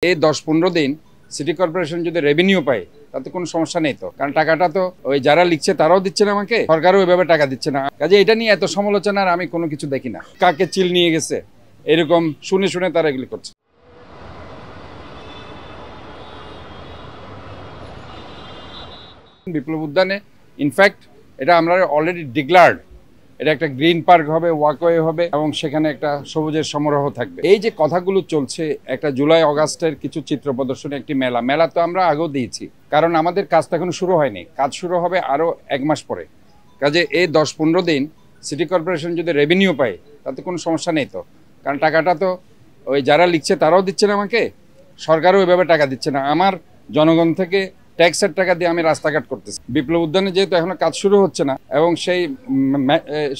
এই 10-15 দিন city corporation যদি রেভিনিউ পায় তাতে কোনো সমস্যা নেই, তো কারণ টাকাটা তো ওই যারা লিখছে তারাও দিচ্ছে না, আমাকে সরকারও ওইভাবে টাকা দিচ্ছে না। কাজে এটা নিয়ে এত সমালোচনার আমি কোনো কিছু দেখি না। কাকে চিল নিয়ে গেছে এরকম শুনে শুনে তারা এগুলি করছে। বিপ্লব উদ্যানে ইনফ্যাক্ট এটা আমরা অলরেডি ডিক্লার্ড, এটা একটা গ্রিন পার্ক হবে, ওয়াকওয়ে হবে এবং সেখানে একটা সবুজের সমারোহ থাকবে। এই যে কথাগুলো চলছে, একটা জুলাই অগাস্টের কিছু চিত্র প্রদর্শনী, একটি মেলা তো আমরা আগেও দিয়েছি, কারণ আমাদের কাজটা এখনো শুরু হয়নি, কাজ শুরু হবে আরও 1 মাস পরে। কাজে এই 10-15 দিন সিটি কর্পোরেশন যদি রেভিনিউ পায় তাতে কোনো সমস্যা নেই, তো কারণ টাকাটা তো ওই যারা লিখছে তারাও দিচ্ছে না, আমাকে সরকারও ওইভাবে টাকা দিচ্ছে না। আমার জনগণ থেকে ট্যাক্সের টাকা দিয়ে আমি রাস্তাঘাট করতেছি। বিপ্লব উদ্যানে যেহেতু এখনো কাজ শুরু হচ্ছে না এবং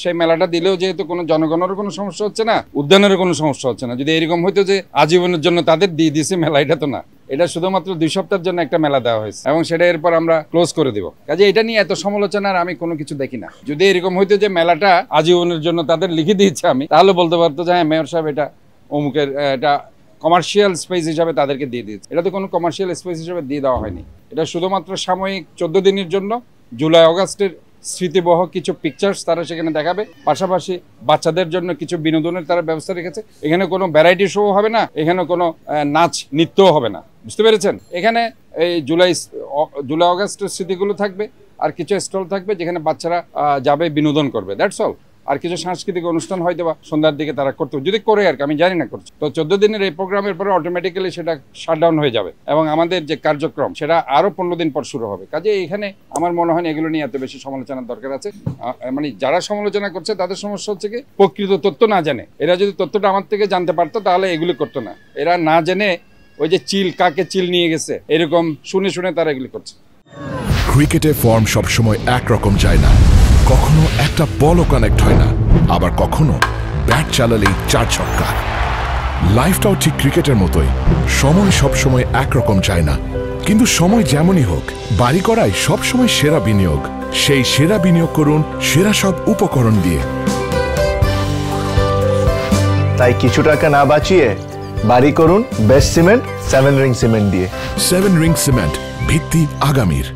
সেই মেলাটা দিলেও যেহেতু কোনো জনগণেরও কোনো সমস্যা হচ্ছে না, উদ্যানেরও কোনো সমস্যা হচ্ছে না। যদি এরকম হইতো যে আজীবনের জন্য তাদের দিয়ে দিয়েছে মেলা, এটা তো না, এটা শুধুমাত্র 2 সপ্তাহের জন্য একটা মেলা দেওয়া হয়েছে এবং সেটা এরপর আমরা ক্লোজ করে দিব। কাজে এটা নিয়ে এত সমালোচনার আমি কোনো কিছু দেখি না। যদি এরকম হইতো যে মেলাটা আজীবনের জন্য তাদের লিখে দিয়েছে, আমি তাহলে বলতে পারতো যে হ্যাঁ মেয়র সাহেব এটা অমুকের, এটা কমার্শিয়াল স্পেস হিসাবে তাদেরকে দিয়ে দিয়েছে। এটা তো কোনো কমার্শিয়াল স্পেস হিসাবে দিয়ে দেওয়া হয়নি, এটা শুধুমাত্র সাময়িক 14 দিনের জন্য জুলাই অগাস্টের স্মৃতিবহ কিছু পিকচার্স তারা সেখানে দেখাবে, পাশাপাশি বাচ্চাদের জন্য কিছু বিনোদনের তারা ব্যবস্থা রেখেছে। এখানে কোনো ভ্যারাইটি শো হবে না, এখানে কোনো নাচ নৃত্যও হবে না, বুঝতে পেরেছেন? এখানে এই জুলাই অগাস্টের স্মৃতিগুলো থাকবে আর কিছু স্টল থাকবে যেখানে বাচ্চারা যাবে, বিনোদন করবে, দ্যাটস অল। আর কিছু সাংস্কৃতিক অনুষ্ঠান হয়তো বা সন্ধ্যার দিকে তারা করতে, যদি করে আর কি, আমি জানি না করছে। তো 14 দিনের এই প্রোগ্রামের পরে অটোমেটিক্যালি সেটা শাটডাউন হয়ে যাবে এবং আমাদের যে কার্যক্রম সেটা আরও 15 দিন পর শুরু হবে। কাজে এখানে আমার মনে হয় এগুলো নিয়ে এত বেশি সমালোচনার দরকার আছে। মানে যারা সমালোচনা করছে তাদের সমস্যা হচ্ছে কি, প্রকৃত তথ্য না জানে। এরা যদি তথ্যটা আমার থেকে জানতে পারতো তাহলে এগুলি করতো না। এরা না জেনে ওই যে কাকে চিল নিয়ে গেছে এরকম শুনে শুনে তারা এগুলি করছে। ক্রিকেটে ফর্ম সবসময় একরকম যায় না, কখনো একটা বলও কানেক্ট হয় না, আবার কখনো ব্যাট চালালেই 4 ছক্কা। লাইফটাও ঠিক ক্রিকেটের মতোই, সময় সবসময় একরকম যায় না, কিন্তু সময় যেমনই হোক বাড়ি করাই সবসময় সেরা বিনিয়োগ। সেই সেরা বিনিয়োগ করুন সেরা সব উপকরণ দিয়ে। তাই কিছু টাকা না বাঁচিয়ে বাড়ি করুন বেস্ট সিমেন্ট 7 রিং সিমেন্ট দিয়ে। 7 রিং সিমেন্ট, ভিত্তি আগামীর।